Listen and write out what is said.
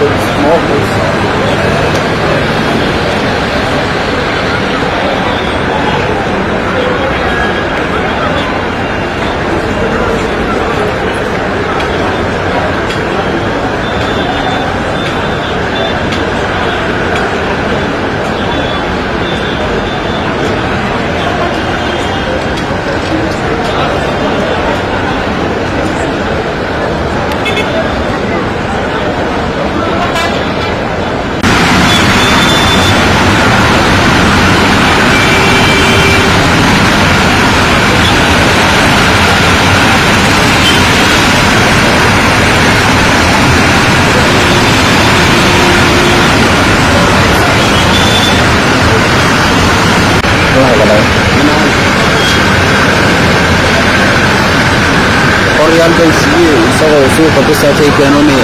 lot of small places. Oriental siya isa ko so pagka sa kay piano ni